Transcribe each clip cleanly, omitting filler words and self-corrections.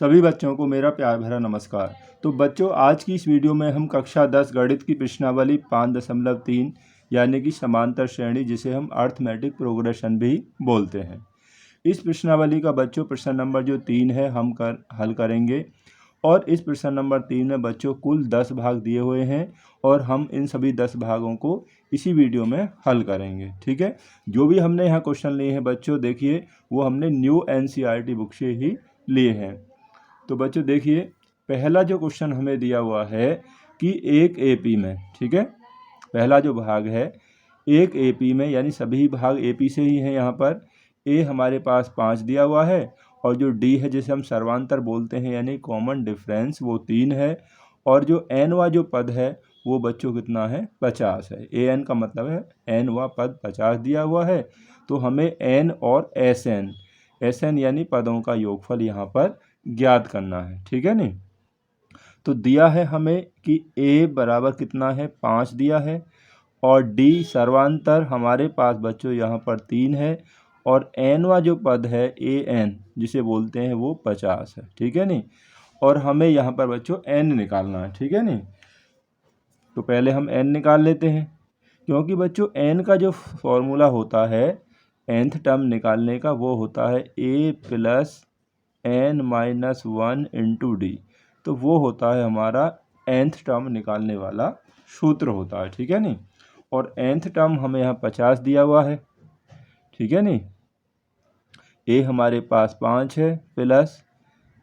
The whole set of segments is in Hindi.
सभी बच्चों को मेरा प्यार भरा नमस्कार। तो बच्चों, आज की इस वीडियो में हम कक्षा 10 गणित की प्रश्नावली 5.3 यानी कि समांतर श्रेणी, जिसे हम अर्थमेटिक प्रोग्रेशन भी बोलते हैं, इस प्रश्नावली का बच्चों प्रश्न नंबर जो 3 है हम हल करेंगे। और इस प्रश्न नंबर 3 में बच्चों कुल 10 भाग दिए हुए हैं और हम इन सभी 10 भागों को इसी वीडियो में हल करेंगे। ठीक है, जो भी हमने यहाँ क्वेश्चन लिए हैं बच्चों, देखिए वो हमने न्यू NCERT बुक से ही लिए हैं। तो बच्चों देखिए, पहला जो क्वेश्चन हमें दिया हुआ है कि एक AP में, ठीक है, पहला जो भाग है एक AP में, यानी सभी भाग AP से ही हैं। यहाँ पर A हमारे पास 5 दिया हुआ है और जो D है जिसे हम सर्वांतर बोलते हैं यानी कॉमन डिफरेंस, वो 3 है। और जो N जो पद है वो बच्चों कितना है, 50 है। AN का मतलब है N पद 50 दिया हुआ है। तो हमें N और SN यानी पदों का योगफल यहाँ पर ज्ञात करना है। ठीक है नहीं, तो दिया है हमें कि A बराबर कितना है, 5 दिया है। और D सर्वांतर हमारे पास बच्चों यहाँ पर 3 है। और N जो पद है AN जिसे बोलते हैं वो 50 है। ठीक है नहीं, और हमें यहाँ पर बच्चों N निकालना है। ठीक है नहीं, तो पहले हम N निकाल लेते हैं, क्योंकि बच्चों N का जो फॉर्मूला होता है nth टर्म निकालने का, वो होता है A plus N-1 into D। तो वो होता है हमारा nth टर्म निकालने वाला सूत्र होता है। ठीक है नहीं, और nth टर्म हमें यहाँ 50 दिया हुआ है। ठीक है नहीं, A हमारे पास 5 है प्लस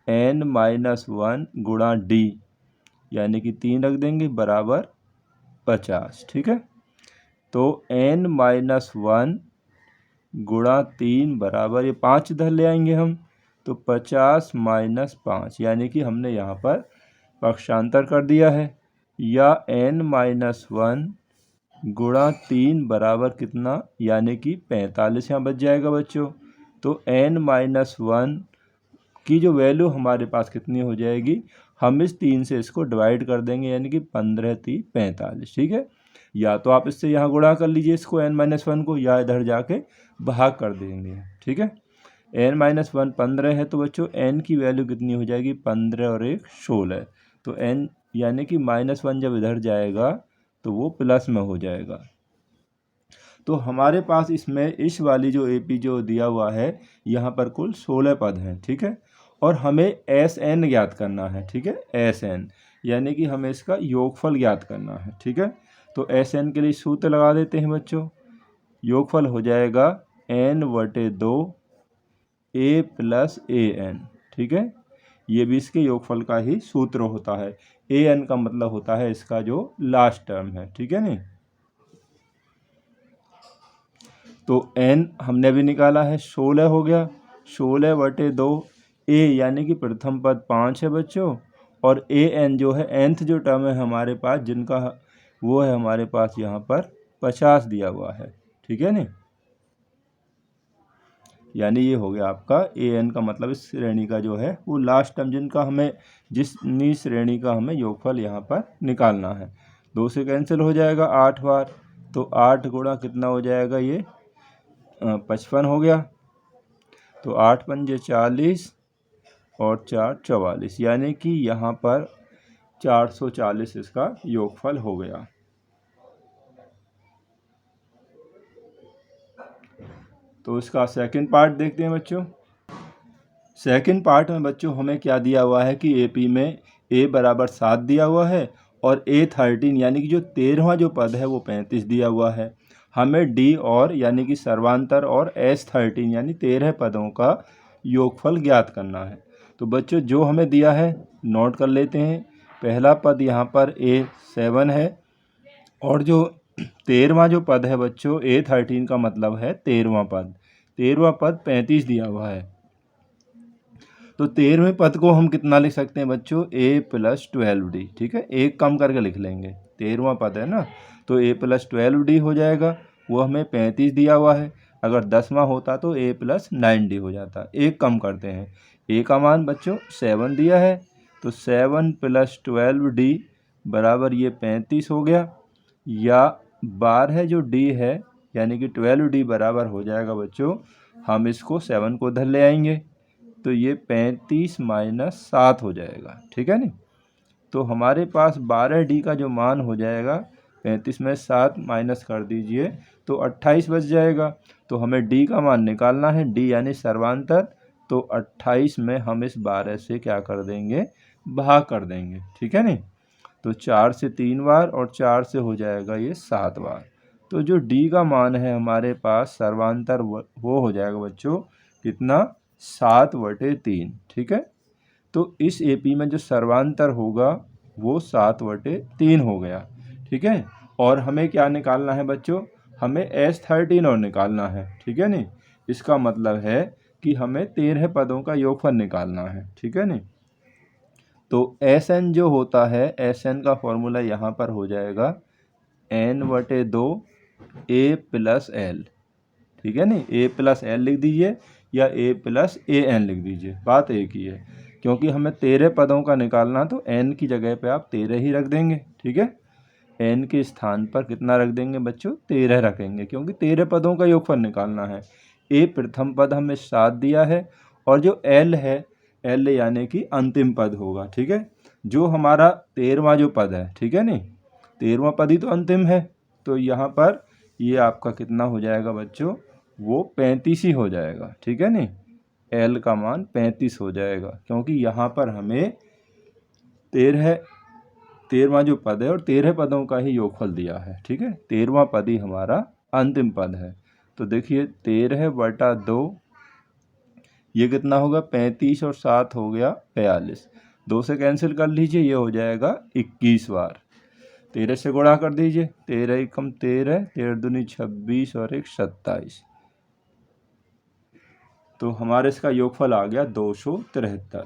N-1 गुणा D यानी कि 3 रख देंगे बराबर 50। ठीक है, तो N-1 गुणा 3 बराबर, ये 5 इधर ले आएंगे हम, तो 50 माइनस 5 यानी कि हमने यहाँ पर पक्षांतर कर दिया है। या N-1 गुणा 3 बराबर कितना, यानी कि 45 यहाँ बच जाएगा बच्चों। तो N-1 की जो वैल्यू हमारे पास कितनी हो जाएगी, हम इस 3 से इसको डिवाइड कर देंगे यानी कि 15×3 45। ठीक है, या तो आप इससे यहाँ गुणा कर लीजिए इसको N-1 को, या इधर जाके भाग कर देंगे। ठीक है, N-1 15 है, तो बच्चों N की वैल्यू कितनी हो जाएगी, 15 और 1 16। तो N यानी कि -1 जब इधर जाएगा तो वो प्लस में हो जाएगा। तो हमारे पास इसमें इस वाली जो AP जो दिया हुआ है यहाँ पर कुल 16 पद हैं। ठीक है, और हमें SN ज्ञात करना है। ठीक है, SN यानी कि हमें इसका योगफल ज्ञात करना है। ठीक है, तो SN के लिए सूत्र लगा देते हैं बच्चों। योगफल हो जाएगा N/2 A प्लस AN। ठीक है, ये भी इसके योगफल का ही सूत्र होता है। AN का मतलब होता है इसका जो लास्ट टर्म है। ठीक है नहीं, तो N हमने भी निकाला है, 16 हो गया। 16/2 A यानी कि प्रथम पद 5 है बच्चों, और AN जो है nth जो टर्म है हमारे पास, जिनका वो है हमारे पास यहाँ पर 50 दिया हुआ है। ठीक है नहीं, यानी ये हो गया आपका AN का मतलब इस श्रेणी का जो है वो लास्ट टर्म, जिनका हमें जिसनी श्रेणी का हमें योगफल यहाँ पर निकालना है। 2 से कैंसिल हो जाएगा 8 बार, तो 8 गुणा कितना हो जाएगा, ये 55 हो गया। तो 8 पंजे 40 और 4 44, यानी कि यहाँ पर 440 इसका योगफल हो गया। तो इसका सेकंड पार्ट देखते हैं बच्चों। सेकंड पार्ट में बच्चों हमें क्या दिया हुआ है कि AP में A बराबर 7 दिया हुआ है और A13 यानी कि जो 13वां जो पद है वो 35 दिया हुआ है। हमें D और यानी कि सर्वांतर और S13 यानी 13 पदों का योगफल ज्ञात करना है। तो बच्चों जो हमें दिया है नोट कर लेते हैं। पहला पद यहाँ पर A7 है, और जो 13वां जो पद है बच्चों A13 का मतलब है 13वां पद, 13वां पद 35 दिया हुआ है। तो 13वें पद को हम कितना लिख सकते हैं बच्चों, A प्लस 12D। ठीक है, एक कम करके लिख लेंगे, 13वां पद है ना, तो A प्लस 12D हो जाएगा। वो हमें 35 दिया हुआ है, अगर 10वां होता तो A प्लस 9D हो जाता। एक कम करते हैं, A का मान बच्चों 7 दिया है, तो 7 प्लस 12D बराबर ये 35 हो गया। या 12 जो D है यानी कि 12D बराबर हो जाएगा बच्चों, हम इसको 7 को उधर ले आएंगे, तो ये 35 माइनस 7 हो जाएगा, ठीक है नी। तो हमारे पास 12D का जो मान हो जाएगा, 35 में 7 माइनस कर दीजिए तो 28 बच जाएगा। तो हमें D का मान निकालना है, D यानी सर्वांतर। तो 28 में हम इस 12 से क्या कर देंगे, भाग कर देंगे, ठीक है नी। तो 4 से 3 बार और 4 से हो जाएगा ये 7 बार। तो जो D का मान है हमारे पास सर्वांतर वो हो जाएगा बच्चों कितना, 7/3, ठीक है। तो इस AP में जो सर्वांतर होगा वो 7/3 हो गया, ठीक है। और हमें क्या निकालना है बच्चों, हमें S13 और निकालना है, ठीक है नी। इसका मतलब है कि हमें 13 पदों का योगफल निकालना है, ठीक है नी। तो SN जो होता है, SN का फॉर्मूला यहाँ पर हो जाएगा N/2 A + L, ठीक है नी। A + L लिख दीजिए या A + AN लिख दीजिए, बात एक ही है। क्योंकि हमें 13 पदों का निकालना तो N की जगह पे आप 13 ही रख देंगे, ठीक है। N के स्थान पर कितना रख देंगे बच्चों, 13 रखेंगे, क्योंकि 13 पदों का योगफल निकालना है। A प्रथम पद हमें 7 दिया है और जो L है, L यानी कि अंतिम पद होगा, ठीक है। जो हमारा 13वां जो पद है, ठीक है नी, 13वां पद ही तो अंतिम है। तो यहाँ पर ये आपका कितना हो जाएगा बच्चों, वो 35 ही हो जाएगा, ठीक है नी। L का मान 35 हो जाएगा, क्योंकि यहाँ पर हमें 13वां जो पद है और 13 पदों का ही योगफल दिया है, ठीक है। 13वां पद ही हमारा अंतिम पद है। तो देखिए 13/2 ये कितना होगा, 35 और 7 हो गया 42, 2 से कैंसिल कर लीजिए, ये हो जाएगा 21 बार। 13 से गुणा कर दीजिए, 13 एकम 13, 13 दूनी 26 और 1 27। तो हमारे इसका योगफल आ गया 273।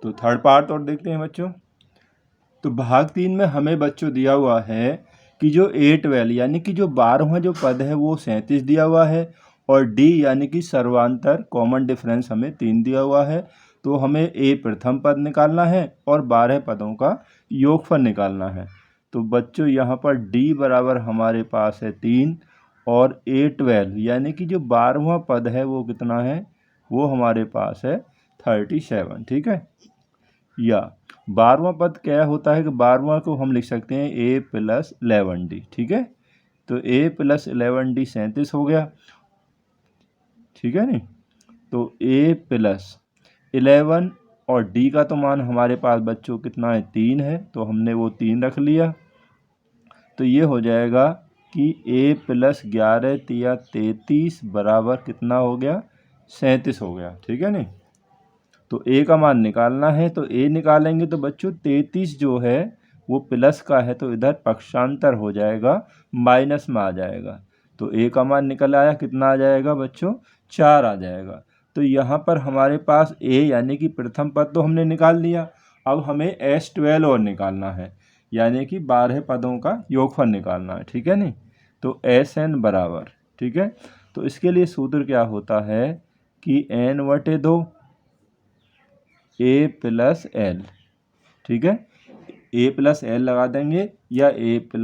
तो थर्ड पार्ट और देखते हैं बच्चों। तो भाग 3 में हमें बच्चों दिया हुआ है कि जो A12 यानी कि जो 12वां जो पद है वो 37 दिया हुआ है और D यानी कि सर्वांतर कॉमन डिफरेंस हमें 3 दिया हुआ है। तो हमें A प्रथम पद निकालना है और 12 पदों का योगफल निकालना है। तो बच्चों यहाँ पर D बराबर हमारे पास है 3 और A12 यानी कि जो 12वां पद है वो कितना है, वो हमारे पास है 37, ठीक है। या 12वां पद क्या होता है कि 12वां को हम लिख सकते हैं A + 11D, ठीक है। तो A + 11D 37 हो गया, ठीक है नी। तो A + 11 और D का तो मान हमारे पास बच्चों कितना है, 3 है, तो हमने वो 3 रख लिया। तो ये हो जाएगा कि A + 11 × 33 बराबर कितना हो गया, 37 हो गया, ठीक है नी। तो A का मान निकालना है, तो A निकालेंगे तो बच्चों 33 जो है वो प्लस का है, तो इधर पक्षांतर हो जाएगा, माइनस में आ जाएगा। तो A का मान निकल आया, कितना आ जाएगा बच्चों, 4 आ जाएगा। तो यहाँ पर हमारे पास A यानी कि प्रथम पद तो हमने निकाल लिया, अब हमें S12 और निकालना है, यानी कि 12 पदों का योगफल निकालना है, ठीक है नी। तो SN बराबर, ठीक है। तो इसके लिए सूत्र क्या होता है कि N/2 A + L, ठीक है। A + L लगा देंगे या A +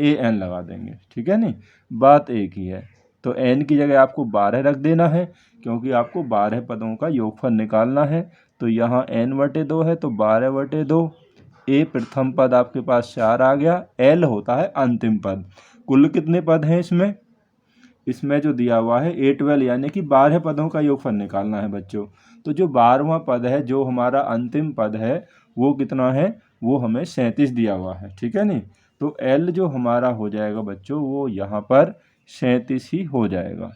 AN लगा देंगे, ठीक है नी, बात एक ही है। तो N की जगह आपको 12 रख देना है, क्योंकि आपको 12 पदों का योगफल निकालना है। तो यहाँ N/2 है, तो 12/2। A प्रथम पद आपके पास 4 आ गया, L होता है अंतिम पद। कुल कितने पद हैं इसमें, इसमें जो दिया हुआ है A12 यानी कि 12 पदों का योगफल निकालना है बच्चों। तो जो 12वां पद है, जो हमारा अंतिम पद है, वो कितना है, वो हमें 37 दिया हुआ है, ठीक है नी। तो L जो हमारा हो जाएगा बच्चों, वो यहाँ पर 37 ही हो जाएगा,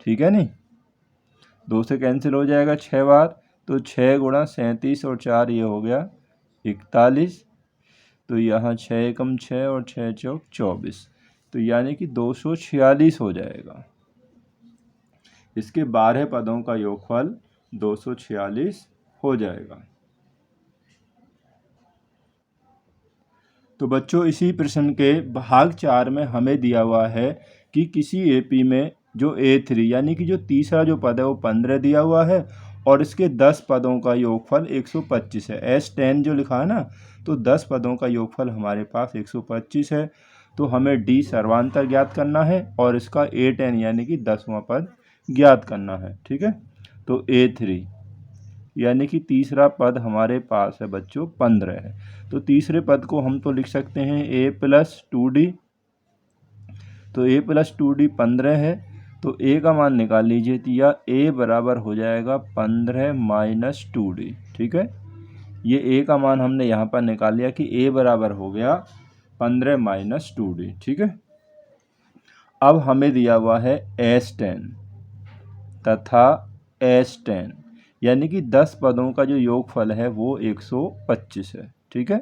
ठीक है नी। 2 से कैंसिल हो जाएगा 6 बार, तो 6 × 37 और 4 ये हो गया 41। तो यहाँ 6 एकम 6 और 6 चौक 24, तो यानी कि 246 हो जाएगा। इसके 12 पदों का योगफल 246 हो जाएगा। तो बच्चों इसी प्रश्न के भाग 4 में हमें दिया हुआ है कि किसी AP में जो A3 यानी कि जो तीसरा जो पद है वो 15 दिया हुआ है और इसके 10 पदों का योगफल 125 है। S10 जो लिखा है ना, तो 10 पदों का योगफल हमारे पास 125 है। तो हमें डी सर्वांतर ज्ञात करना है और इसका A10 यानी कि 10वां पद ज्ञात करना है। ठीक है, तो A3 यानी कि तीसरा पद हमारे पास है बच्चों 15 है। तो तीसरे पद को हम तो लिख सकते हैं A+2D। तो A+2D 15 है, तो A का मान निकाल लीजिए, तो या A बराबर हो जाएगा 15 - 2D। ठीक है, ये A का मान हमने यहाँ पर निकाल लिया कि A बराबर हो गया 15 - 2D। ठीक है, अब हमें दिया हुआ है S10 तथा S10 यानी कि 10 पदों का जो योगफल है वो 125 है। ठीक है,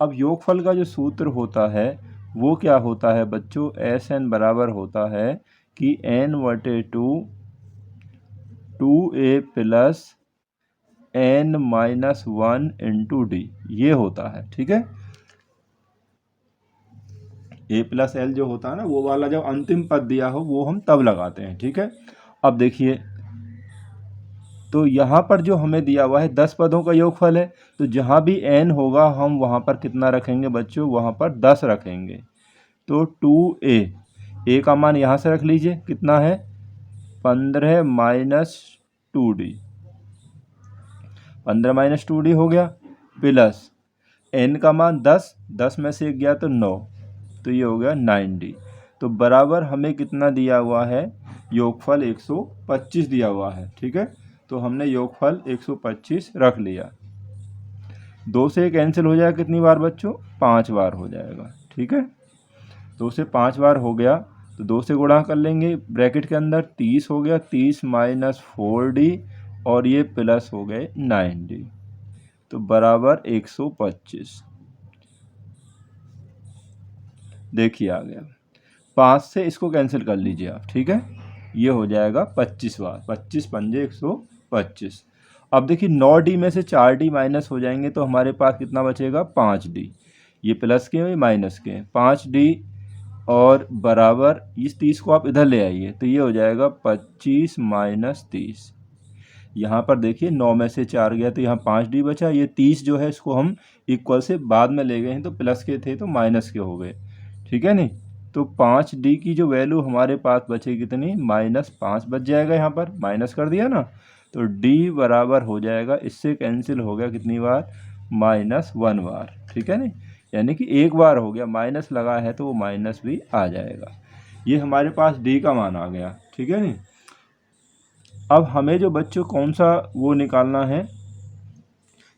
अब योगफल का जो सूत्र होता है वो क्या होता है बच्चों, Sn बराबर होता है कि n/2 2a plus n-1 into D, ये होता है। ठीक है, A+L जो होता है ना, वो वाला जब अंतिम पद दिया हो वो हम तब लगाते हैं। ठीक है, अब देखिए, तो यहाँ पर जो हमें दिया हुआ है 10 पदों का योगफल है, तो जहाँ भी n होगा हम वहाँ पर कितना रखेंगे बच्चों, वहाँ पर 10 रखेंगे। तो 2a का मान यहाँ से रख लीजिए, कितना है 15 - 2d, 15 - 2d हो गया, प्लस n का मान 10 में से 1 गया तो 9, तो ये हो गया 9d। तो बराबर हमें कितना दिया हुआ है, योगफल 125 दिया हुआ है। ठीक है, तो हमने योगफल 125 रख लिया। 2 से कैंसिल हो जाएगा कितनी बार बच्चों, 5 बार हो जाएगा। ठीक है, 2 से 5 बार हो गया, तो 2 से गुणा कर लेंगे, ब्रैकेट के अंदर 30 हो गया, 30 - 4d और ये प्लस हो गए 9d, तो बराबर 125। देखिए आ गया, 5 से इसको कैंसिल कर लीजिए आप। ठीक है, ये हो जाएगा 25 बार, 25 पंजे 125। अब देखिए 9d में से 4d माइनस हो जाएंगे तो हमारे पास कितना बचेगा, 5d। ये प्लस के हैं माइनस के हैं, 5d और बराबर इस 30 को आप इधर ले आइए, तो ये हो जाएगा 25 - 30। यहाँ पर देखिए 9 में से 4 गया तो यहाँ 5d बचा। ये 30 जो है इसको हम इक्वल से बाद में ले गए हैं, तो प्लस के थे तो माइनस के हो गए। ठीक है नहीं, तो 5d की जो वैल्यू हमारे पास बचे कितनी, -5 बच जाएगा, यहाँ पर माइनस कर दिया ना, तो d बराबर हो जाएगा, इससे कैंसिल हो गया कितनी बार, -1 बार। ठीक है नहीं, यानी कि एक बार हो गया, माइनस लगा है तो वो माइनस भी आ जाएगा। ये हमारे पास d का मान आ गया। ठीक है नहीं, अब हमें जो बच्चों कौन सा वो निकालना है,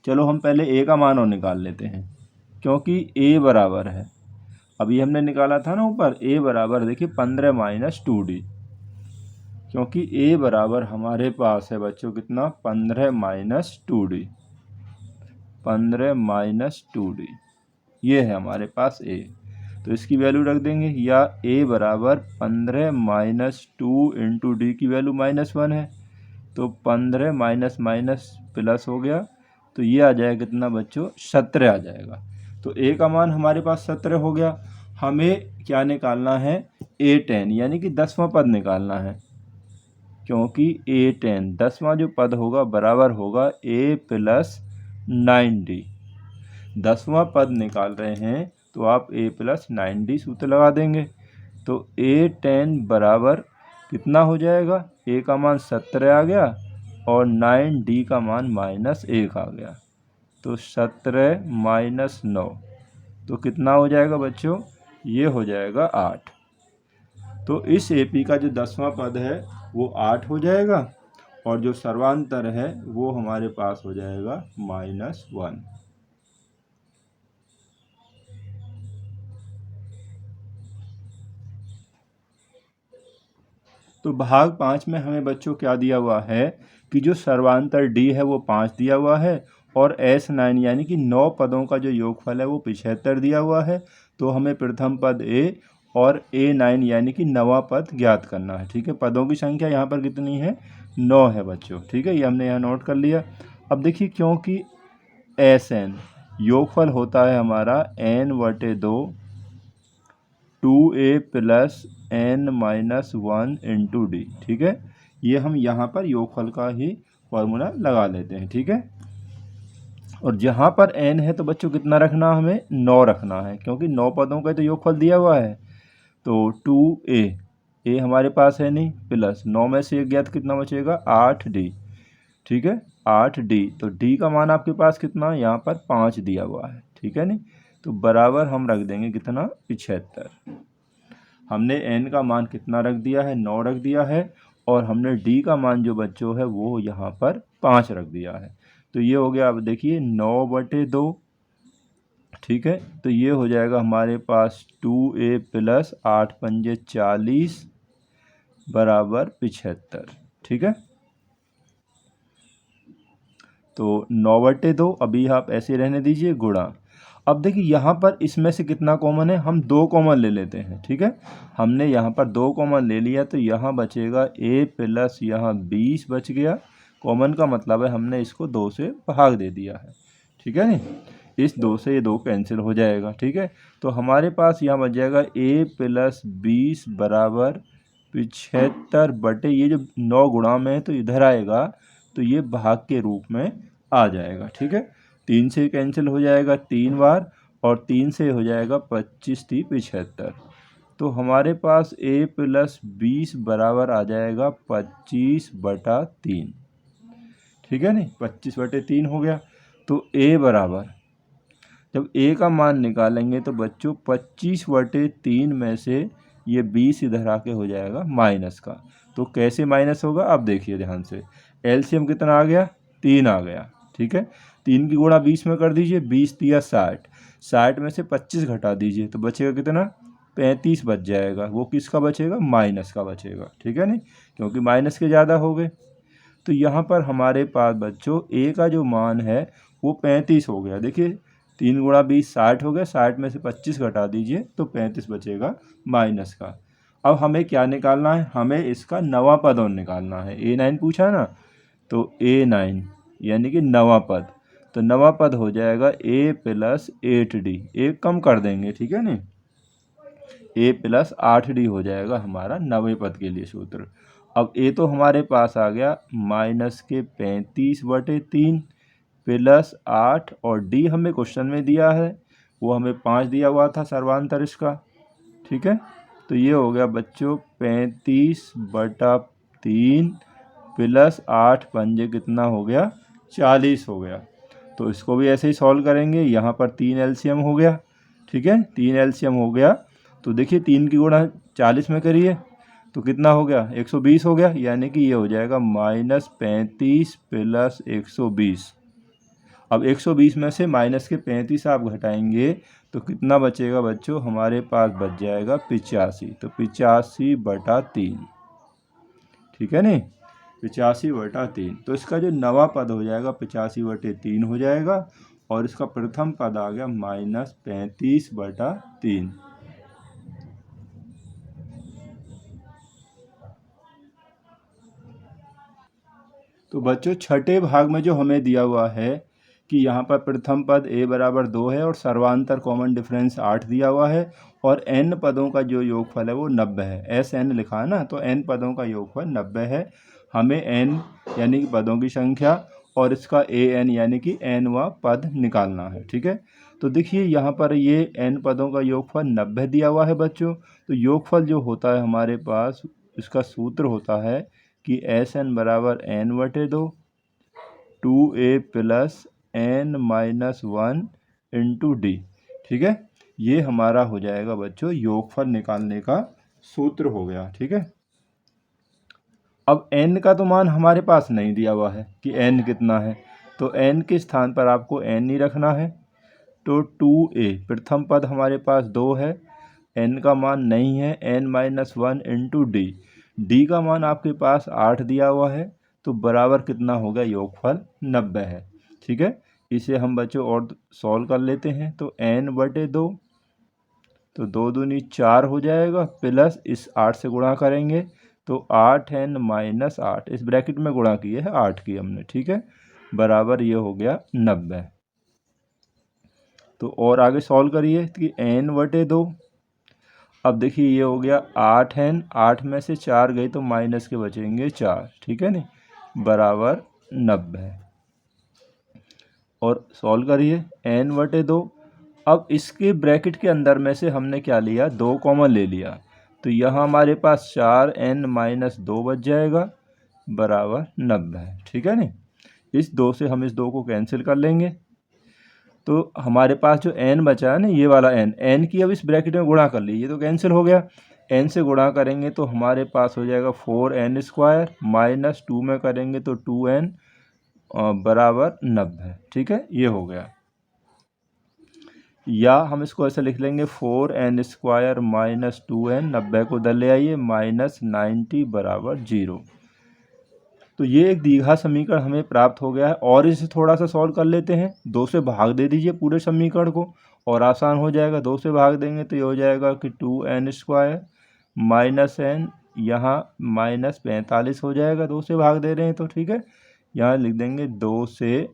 चलो हम पहले a का मान और निकाल लेते हैं, क्योंकि a बराबर है, अभी हमने निकाला था ना ऊपर, a बराबर देखिए 15 - 2d, क्योंकि a बराबर हमारे पास है बच्चों कितना, 15 - 2d, 15 - 2d, ये है हमारे पास a। तो इसकी वैल्यू रख देंगे, या a बराबर 15 - 2 इंटू डी की वैल्यू -1 है, तो 15 माइनस माइनस प्लस हो गया, तो ये आ जाएगा कितना बच्चों, 17 आ जाएगा। तो a का मान हमारे पास 17 हो गया। हमें क्या निकालना है, A10 यानी कि 10वां पद निकालना है, क्योंकि A10 10वां जो पद होगा बराबर होगा A + 9d। 10वां पद निकाल रहे हैं तो आप A + 9d सूत्र लगा देंगे, तो A10 बराबर कितना हो जाएगा, A का मान 17 आ गया और 9d का मान -1 आ गया, तो 17 - 9, तो कितना हो जाएगा बच्चों, ये हो जाएगा 8। तो इस AP का जो 10वां पद है वो 8 हो जाएगा और जो सर्वांतर है वो हमारे पास हो जाएगा -1। तो भाग 5 में हमें बच्चों क्या दिया हुआ है कि जो सर्वांतर D है वो 5 दिया हुआ है और S9 यानी कि 9 पदों का जो योगफल है वो 75 दिया हुआ है। तो हमें प्रथम पद A और A9 यानी कि 9वां पद ज्ञात करना है। ठीक है, पदों की संख्या यहाँ पर कितनी है, 9 है बच्चों। ठीक है, ये हमने यहाँ नोट कर लिया। अब देखिए, क्योंकि Sn योगफल होता है हमारा n/2 2a + n-1 into D. ठीक है, ये हम यहाँ पर योगफल का ही फॉर्मूला लगा लेते हैं। ठीक है, और जहाँ पर n है तो बच्चों कितना रखना, हमें 9 रखना है, क्योंकि 9 पदों का तो योगफल दिया हुआ है। तो 2a, a हमारे पास है नहीं, प्लस 9 में से 1 गया तो कितना बचेगा 8d। ठीक है, 8d। तो d का मान आपके पास कितना, यहाँ पर 5 दिया हुआ है। ठीक है नहीं, तो बराबर हम रख देंगे कितना, 75। हमने n का मान कितना रख दिया है, 9 रख दिया है, और हमने d का मान जो बच्चों है वो यहाँ पर 5 रख दिया है। तो ये हो गया, अब देखिए 9/2। ठीक है, तो ये हो जाएगा हमारे पास 2a प्लस 8 पंजे 40 बराबर 75। ठीक है, तो 9/2 अभी आप ऐसे रहने दीजिए गुणा। अब देखिए यहाँ पर इसमें से कितना कॉमन है, हम 2 कॉमन ले लेते हैं। ठीक है, हमने यहाँ पर 2 कॉमन ले लिया, तो यहाँ बचेगा a प्लस यहाँ 20 बच गया। कॉमन का मतलब है हमने इसको 2 से भाग दे दिया है। ठीक है नहीं, इस 2 से ये 2 कैंसिल हो जाएगा। ठीक है, तो हमारे पास यहाँ बच जाएगा a प्लस 20 बराबर 75 बटे, ये जो 9 गुणा में है तो इधर आएगा, तो ये भाग के रूप में आ जाएगा। ठीक है, 3 से कैंसिल हो जाएगा 3 बार, और 3 से हो जाएगा 25 3 75। तो हमारे पास a प्लस 20 बराबर आ जाएगा 25/3। ठीक है नहीं, 25/3 हो गया। तो a बराबर, जब a का मान निकालेंगे तो बच्चों 25/3 में से ये 20 इधर आके हो जाएगा माइनस का। तो कैसे माइनस होगा, आप देखिए ध्यान से। एलसीएम कितना आ गया, 3 आ गया। ठीक है, 3 की गुणा 20 में कर दीजिए, 20 तिया 60, 60 में से 25 घटा दीजिए तो बचेगा कितना, 35 बच जाएगा। वो किसका बचेगा, माइनस का बचेगा। ठीक है नहीं, क्योंकि माइनस के ज़्यादा हो गए। तो यहाँ पर हमारे पास बच्चों a का जो मान है वो 35 हो गया। देखिए 3 गुणा 20 60 हो गया, 60 में से 25 घटा दीजिए तो 35 बचेगा माइनस का। अब हमें क्या निकालना है, हमें इसका नवा पद और निकालना है। A9 पूछा है ना, तो A9 यानी कि नवा पद, तो नवा पद हो जाएगा a प्लस 8d, एक कम कर देंगे। ठीक है नहीं, a प्लस 8d हो जाएगा हमारा नवे पद के लिए सूत्र। अब a तो हमारे पास आ गया माइनस के 35/3 प्लस 8, और d हमें क्वेश्चन में दिया है, वो हमें 5 दिया हुआ था सर्वांतर इसका। ठीक है, तो ये हो गया बच्चों 35/3 प्लस 8 पंजे कितना हो गया, 40 हो गया। तो इसको भी ऐसे ही सॉल्व करेंगे, यहाँ पर 3 एलसीएम हो गया। ठीक है, 3 एलसीएम हो गया, तो देखिए 3 की गुणा 40 में करिए तो कितना हो गया, 120 हो गया, यानी कि ये हो जाएगा -35 प्लस 120। अब 120 में से माइनस के 35 आप घटाएंगे तो कितना बचेगा बच्चों, हमारे पास बच जाएगा 85। तो 85/3। ठीक है नहीं, 85/3। तो इसका जो नवा पद हो जाएगा 85/3 हो जाएगा, और इसका प्रथम पद आ गया -35/3। तो बच्चों छठे भाग में जो हमें दिया हुआ है कि यहाँ पर प्रथम पद a बराबर 2 है और सर्वांतर कॉमन डिफरेंस 8 दिया हुआ है, और n पदों का जो योगफल है वो 90 है। SN लिखा है ना, तो n पदों का योगफल 90 है। हमें n यानी कि पदों की संख्या और इसका AN यानी कि nवां पद निकालना है। ठीक है, तो देखिए यहाँ पर ये n पदों का योगफल 90 दिया हुआ है बच्चों। तो योगफल जो होता है हमारे पास, इसका सूत्र होता है कि SN बराबर n/2 2a plus n-1 into D. ठीक है, ये हमारा हो जाएगा बच्चों योगफल निकालने का सूत्र हो गया। ठीक है, अब n का तो मान हमारे पास नहीं दिया हुआ है कि n कितना है, तो n के स्थान पर आपको n ही रखना है। तो 2a प्रथम पद हमारे पास 2 है, n का मान नहीं है, n-1 इंटू डी। डी का मान आपके पास 8 दिया हुआ है, तो बराबर कितना हो गया, योगफल 90 है। ठीक है, इसे हम बच्चों और सॉल्व कर लेते हैं, तो n/2, तो 2 दूनी 4 हो जाएगा, प्लस इस 8 से गुणा करेंगे तो 8n-8, इस ब्रैकेट में गुणा किए है 8 की हमने। ठीक है, बराबर ये हो गया 90। तो और आगे सॉल्व करिए कि n/2, अब देखिए ये हो गया 8n, 8 में से 4 गई तो माइनस के बचेंगे 4। ठीक है नहीं, बराबर 90। और सॉल्व करिए n/2। अब इसके ब्रैकेट के अंदर में से हमने क्या लिया, 2 कॉमन ले लिया, तो यहाँ हमारे पास 4n-2 बच जाएगा बराबर 90। ठीक है नी, इस 2 से हम इस 2 को कैंसिल कर लेंगे, तो हमारे पास जो n बचा है ना, ये वाला n की अब इस ब्रैकेट में गुणा कर लीजिए तो कैंसिल हो गया। n से गुणा करेंगे तो हमारे पास हो जाएगा 4n² माइनस 2 में करेंगे तो 2n बराबर 90। ठीक है, ये हो गया। या हम इसको ऐसे लिख लेंगे 4n² माइनस 2n, 90 को इधर ले आइए, माइनस 90 बराबर 0। तो ये एक द्विघात समीकरण हमें प्राप्त हो गया है। और इसे थोड़ा सा सॉल्व कर लेते हैं, 2 से भाग दे दीजिए पूरे समीकरण को और आसान हो जाएगा। 2 से भाग देंगे तो ये हो जाएगा कि 2n² माइनस n, यहाँ माइनस 45 हो जाएगा, 2 से भाग दे रहे हैं तो। ठीक है, यहाँ लिख देंगे 2 से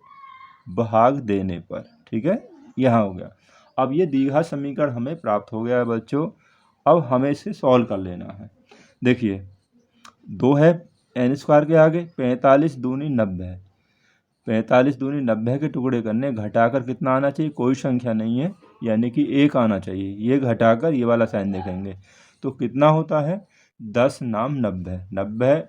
भाग देने पर। ठीक है, यहाँ हो गया। अब ये द्विघात समीकरण हमें प्राप्त हो गया है बच्चों। अब हमें इसे सॉल्व कर लेना है। देखिए 2 है n² के आगे, 45 दूनी 90 है, 45 दूनी 90 के टुकड़े करने, घटाकर कितना आना चाहिए, कोई संख्या नहीं है यानी कि 1 आना चाहिए। ये घटाकर ये वाला साइन देखेंगे तो कितना होता है, 10 नाम 90, 90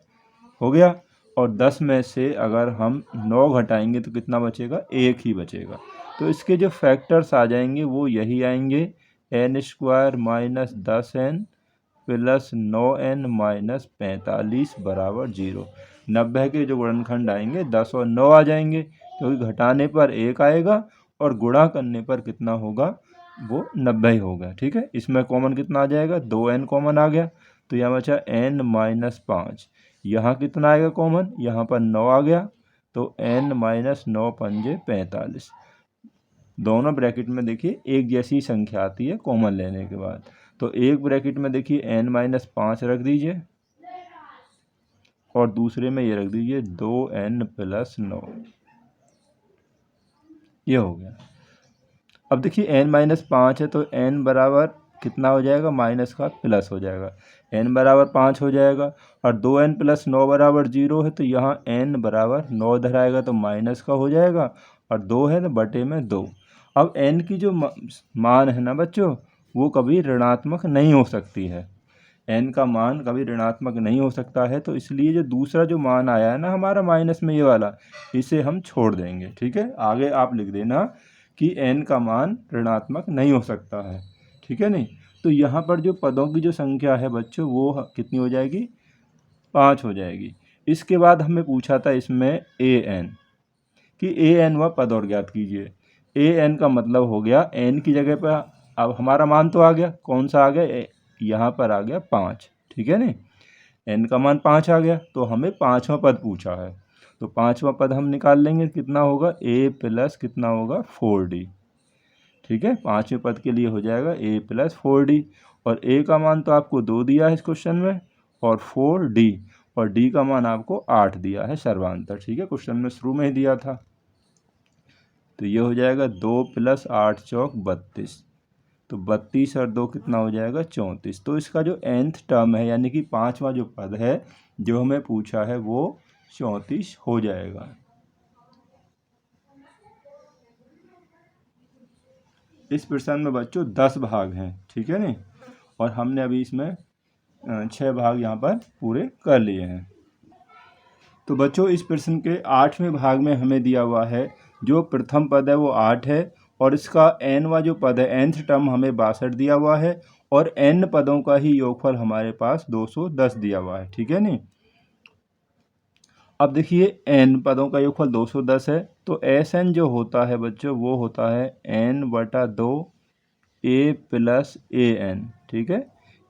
हो गया। और 10 में से अगर हम 9 घटाएंगे तो कितना बचेगा, 1 ही बचेगा। तो इसके जो फैक्टर्स आ जाएंगे वो यही आएंगे, n² minus 10n plus 9n minus 45 बराबर 0। 90 के जो गुणनखंड आएंगे 10 और 9 आ जाएंगे, क्योंकि घटाने पर 1 आएगा और गुणा करने पर कितना होगा, वो 90 ही होगा। ठीक है, इसमें कॉमन कितना आ जाएगा, 2n कॉमन आ गया, तो यहाँ बचा n माइनस 5। यहाँ कितना आएगा कॉमन, यहाँ पर 9 आ गया, तो n माइनस 9 पंजे 45। दोनों ब्रैकेट में देखिए एक जैसी संख्या आती है कॉमन लेने के बाद। तो एक ब्रैकेट में देखिए n-5 रख दीजिए और दूसरे में ये रख दीजिए 2n प्लस 9। ये हो गया। अब देखिए n-5 है तो n बराबर कितना हो जाएगा, माइनस का प्लस हो जाएगा, n बराबर 5 हो जाएगा। और 2n प्लस 9 बराबर 0 है तो यहाँ n बराबर 9 इधर आएगा तो माइनस का हो जाएगा, और 2 है तो बटे में 2। अब n की जो मान है ना बच्चों, वो कभी ऋणात्मक नहीं हो सकती है। n का मान कभी ऋणात्मक नहीं हो सकता है, तो इसलिए जो दूसरा जो मान आया है ना हमारा माइनस में, ये वाला, इसे हम छोड़ देंगे। ठीक है, आगे आप लिख देना कि n का मान ऋणात्मक नहीं हो सकता है। ठीक है नहीं, तो यहाँ पर जो पदों की जो संख्या है बच्चों वो कितनी हो जाएगी, 5 हो जाएगी। इसके बाद हमें पूछा था इसमें an कि an व पद और ज्ञात कीजिए। an का मतलब हो गया n की जगह पर अब हमारा मान तो आ गया, कौन सा आ गया, यहाँ पर आ गया 5। ठीक है नहीं, n का मान 5 आ गया, तो हमें 5वां पद पूछा है, तो 5वां पद हम निकाल लेंगे, कितना होगा, a प्लस कितना होगा 4d। ठीक है, 5वें पद के लिए हो जाएगा a प्लस 4d। और a का मान तो आपको 2 दिया है इस क्वेश्चन में, और 4d, और d का मान आपको 8 दिया है सर्वांतर। ठीक है, क्वेश्चन में शुरू में ही दिया था। तो ये हो जाएगा 2 प्लस 8 चौक 32, तो 32 और 2 कितना हो जाएगा, 34। तो इसका जो nth टर्म है यानी कि 5वां जो पद है जो हमें पूछा है वो 34 हो जाएगा। इस प्रश्न में बच्चों 10 भाग हैं। ठीक है नहीं, और हमने अभी इसमें 6 भाग यहाँ पर पूरे कर लिए हैं। तो बच्चों इस प्रश्न के 8वें भाग में हमें दिया हुआ है जो प्रथम पद है वो 8 है, और इसका nवां जो पद है nth टर्म हमें 62 दिया हुआ है, और n पदों का ही योगफल हमारे पास 210 दिया हुआ है। ठीक है नहीं, अब देखिए n पदों का योगफल 210 है, तो Sn जो होता है बच्चों वो होता है n/2 a प्लस an। ठीक है,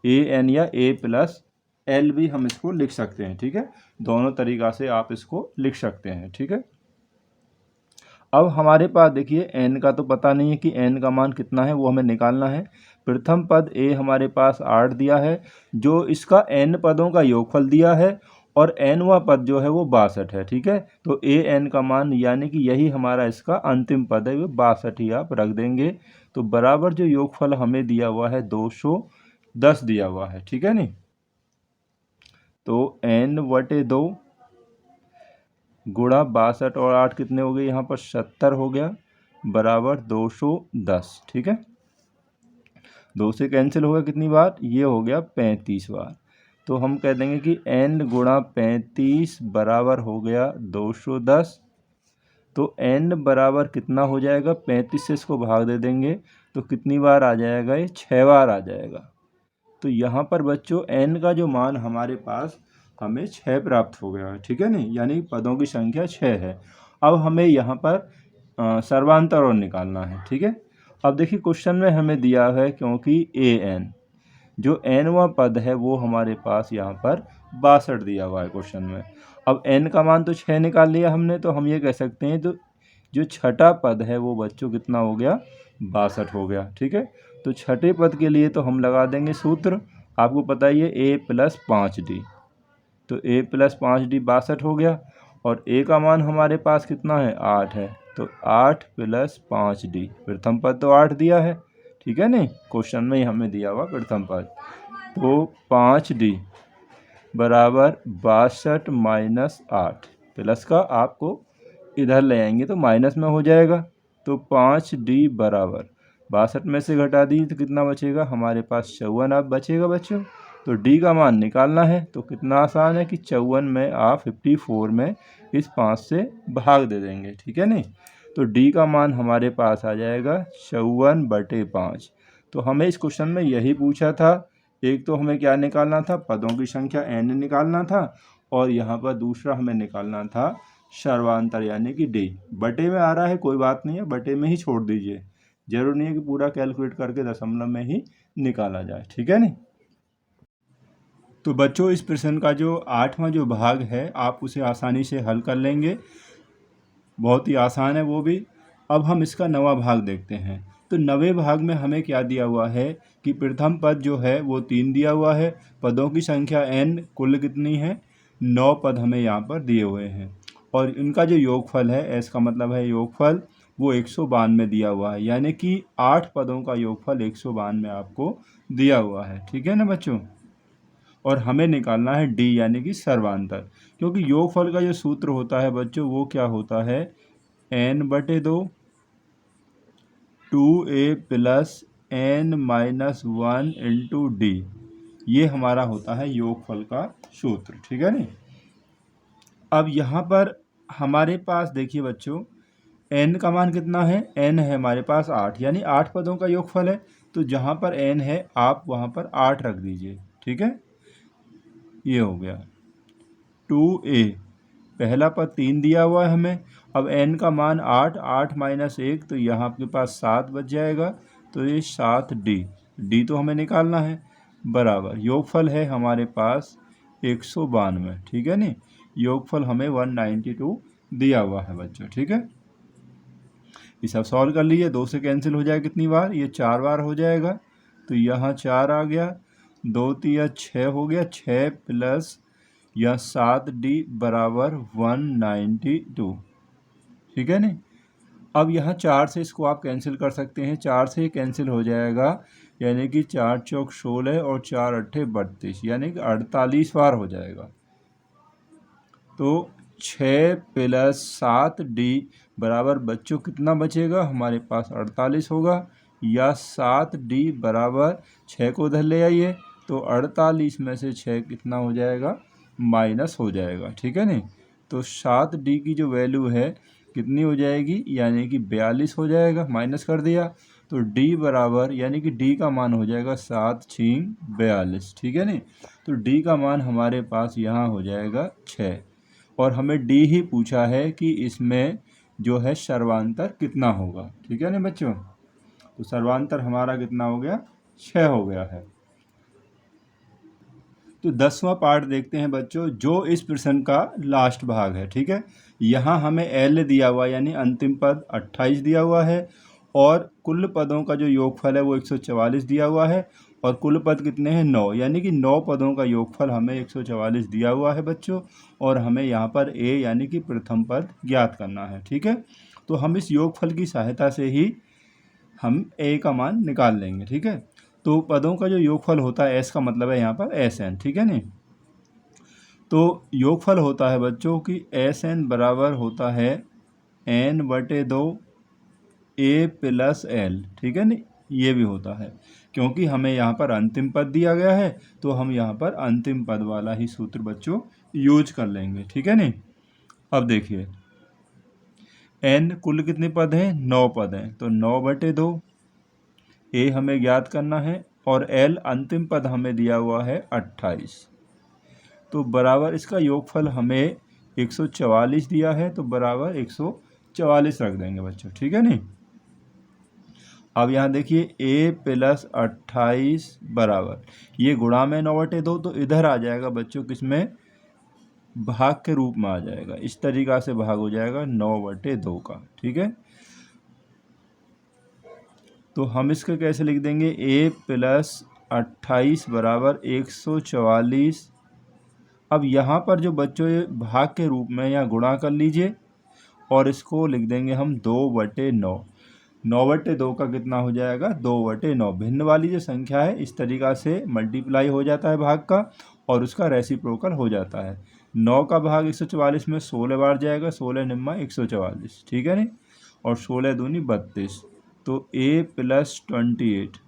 an या a प्लस l भी हम इसको लिख सकते हैं। ठीक है, दोनों तरीक़ा से आप इसको लिख सकते हैं। ठीक है, अब हमारे पास देखिए n का तो पता नहीं है कि n का मान कितना है, वो हमें निकालना है। प्रथम पद a हमारे पास 8 दिया है, जो इसका n पदों का योगफल दिया है, और nवां पद जो है वो 62 है। ठीक है, तो an का मान यानी कि यही हमारा इसका अंतिम पद है, वो 62 ही आप रख देंगे। तो बराबर जो योगफल हमें दिया हुआ है 210 दिया हुआ है। ठीक है नहीं, तो n/2 गुणा 62 और 8 कितने हो गए यहाँ पर 70 हो गया बराबर 210। ठीक है, 2 से कैंसिल होगा कितनी बार, ये हो गया 35 बार। तो हम कह देंगे कि n गुणा 35 बराबर हो गया 210। तो n बराबर कितना हो जाएगा, 35 से इसको भाग दे देंगे तो कितनी बार आ जाएगा, ये 6 बार आ जाएगा। तो यहाँ पर बच्चों n का जो मान हमारे पास हमें 6 प्राप्त हो गया है। ठीक है नहीं, यानी पदों की संख्या 6 है। अब हमें यहाँ पर सर्वांतर और निकालना है। ठीक है, अब देखिए क्वेश्चन में हमें दिया है क्योंकि an जो nवां पद है वो हमारे पास यहाँ पर 62 दिया हुआ है क्वेश्चन में। अब n का मान तो 6 निकाल लिया हमने, तो हम ये कह सकते हैं तो जो छठा पद है वो बच्चों कितना हो गया, 62 हो गया। ठीक है, तो छठे पद के लिए तो हम लगा देंगे सूत्र, आपको पता ही है a + 5d। तो a + 5d 62 हो गया, और a का मान हमारे पास कितना है, 8 है। तो 8 + 5d, प्रथम पद तो 8 दिया है। ठीक है नहीं, क्वेश्चन में ही हमें दिया हुआ प्रथम पद। तो 5d बराबर 62 - 8, प्लस का आपको इधर ले आएंगे तो माइनस में हो जाएगा। तो 5d बराबर 62 में से घटा दी तो कितना बचेगा, हमारे पास 54 अब बचेगा बच्चों। तो d का मान निकालना है, तो कितना आसान है कि 54 में आप 54 में इस 5 से भाग दे देंगे। ठीक है नहीं, तो d का मान हमारे पास आ जाएगा 54/5। तो हमें इस क्वेश्चन में यही पूछा था, एक तो हमें क्या निकालना था, पदों की संख्या n निकालना था, और यहाँ पर दूसरा हमें निकालना था सर्वांतर यानी कि d। बटे में आ रहा है कोई बात नहीं है, बटे में ही छोड़ दीजिए, जरूर नहीं है कि पूरा कैलकुलेट करके दशमलव में ही निकाला जाए। ठीक है नहीं, तो बच्चों इस प्रश्न का जो 8वां जो भाग है आप उसे आसानी से हल कर लेंगे, बहुत ही आसान है वो भी। अब हम इसका 9वां भाग देखते हैं। तो 9वें भाग में हमें क्या दिया हुआ है कि प्रथम पद जो है वो 3 दिया हुआ है, पदों की संख्या n कुल कितनी है, 9 पद हमें यहाँ पर दिए हुए हैं, और इनका जो योगफल है, s का मतलब है योगफल, वो 192 दिया हुआ है, यानी कि 8 पदों का योगफल 192 आपको दिया हुआ है। ठीक है ना बच्चों, और हमें निकालना है d यानी कि सर्वांतर, क्योंकि योगफल का जो सूत्र होता है बच्चों वो क्या होता है, n/2 2a + n-1 × d, ये हमारा होता है योगफल का सूत्र। ठीक है नहीं, अब यहाँ पर हमारे पास देखिए बच्चों n का मान कितना है, n है हमारे पास 8, यानी 8 पदों का योगफल है। तो जहाँ पर n है आप वहाँ पर 8 रख दीजिए। ठीक है, ये हो गया 2a, पहला पद 3 दिया हुआ है हमें। अब n का मान 8, 8 - 1, तो यहाँ आपके पास 7 बच जाएगा। तो ये 7d, d तो हमें निकालना है, बराबर योगफल है हमारे पास 192। ठीक है नहीं, योगफल हमें 192 दिया हुआ है बच्चों। ठीक है, ये सब सॉल्व कर लीजिए, 2 से कैंसिल हो जाएगा कितनी बार, ये 4 बार हो जाएगा। तो यहाँ 4 आ गया, 2 × 6 हो गया, 6 + या 7d बराबर 192। ठीक है नहीं, अब यहाँ 4 से इसको आप कैंसिल कर सकते हैं, 4 से ही कैंसिल हो जाएगा, यानी कि 4 चौक 16 और 4 अट्ठे 32, यानी कि 48 बार हो जाएगा। तो 6 + 7d बराबर बच्चों कितना बचेगा, हमारे पास 48 होगा, या 7d बराबर 6 को उधर ले आइए, तो 48 में से 6 कितना हो जाएगा, माइनस हो जाएगा। ठीक है नहीं, तो 7d की जो वैल्यू है कितनी हो जाएगी, यानी कि 42 हो जाएगा, माइनस कर दिया। तो d बराबर यानी कि d का मान हो जाएगा 7 × 42। ठीक है नहीं, तो d का मान हमारे पास यहाँ हो जाएगा 6, और हमें d ही पूछा है कि इसमें जो है सर्वांतर कितना होगा। ठीक है ना बच्चों, तो सर्वांतर हमारा कितना हो गया, 6 हो गया है। तो 10वां पार्ट देखते हैं बच्चों, जो इस प्रश्न का लास्ट भाग है। ठीक है, यहाँ हमें l दिया हुआ यानी अंतिम पद 28 दिया हुआ है, और कुल पदों का जो योगफल है वो 144 दिया हुआ है, और कुल पद कितने हैं, 9, यानी कि 9 पदों का योगफल हमें 144 दिया हुआ है बच्चों, और हमें यहाँ पर a यानी कि प्रथम पद ज्ञात करना है। ठीक है, तो हम इस योगफल की सहायता से ही हम a का मान निकाल लेंगे। ठीक है, तो पदों का जो योगफल होता है s का मतलब है यहाँ पर Sn। ठीक है नहीं, तो योगफल होता है बच्चों कि एस एन बराबर होता है n/2 a प्लस एल, ठीक है नहीं, ये भी होता है क्योंकि हमें यहाँ पर अंतिम पद दिया गया है तो हम यहाँ पर अंतिम पद वाला ही सूत्र बच्चों यूज कर लेंगे, ठीक है नहीं। अब देखिए n कुल कितने पद हैं, 9 पद हैं, तो 9/2 a हमें ज्ञात करना है और l अंतिम पद हमें दिया हुआ है 28, तो बराबर इसका योगफल हमें 144 दिया है, तो बराबर 144 रख देंगे बच्चों, ठीक है नहीं। अब यहाँ देखिए a प्लस 28 बराबर, ये गुणा में 9/2 तो इधर आ जाएगा बच्चों किसमें, भाग के रूप में आ जाएगा, इस तरीक़ा से भाग हो जाएगा 9/2 का, ठीक है। तो हम इसका कैसे लिख देंगे, a प्लस 28 बराबर 144। अब यहाँ पर जो बच्चों ये भाग के रूप में या गुणा कर लीजिए और इसको लिख देंगे हम 2/9। 9/2 का कितना हो जाएगा, 2/9। भिन्न वाली जो संख्या है इस तरीक़ा से मल्टीप्लाई हो जाता है भाग का और उसका रेसिप्रोकल हो जाता है। 9 का भाग 144 में 16 बार जाएगा, 16 निम्मा 144, ठीक है नहीं, और 16 दूनी 32, तो a प्लस 28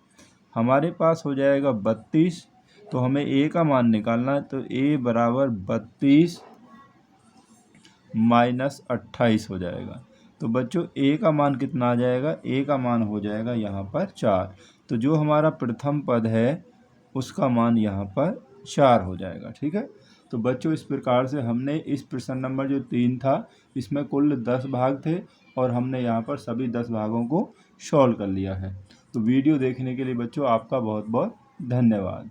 हमारे पास हो जाएगा 32। तो हमें a का मान निकालना है, तो a बराबर 32 माइनस 28 हो जाएगा। तो बच्चों a का मान कितना आ जाएगा, a का मान हो जाएगा यहाँ पर 4। तो जो हमारा प्रथम पद है उसका मान यहाँ पर 4 हो जाएगा, ठीक है। तो बच्चों इस प्रकार से हमने इस प्रश्न नंबर जो 3 था इसमें कुल 10 भाग थे और हमने यहाँ पर सभी 10 भागों को सॉल्व कर लिया है। तो वीडियो देखने के लिए बच्चों आपका बहुत बहुत धन्यवाद।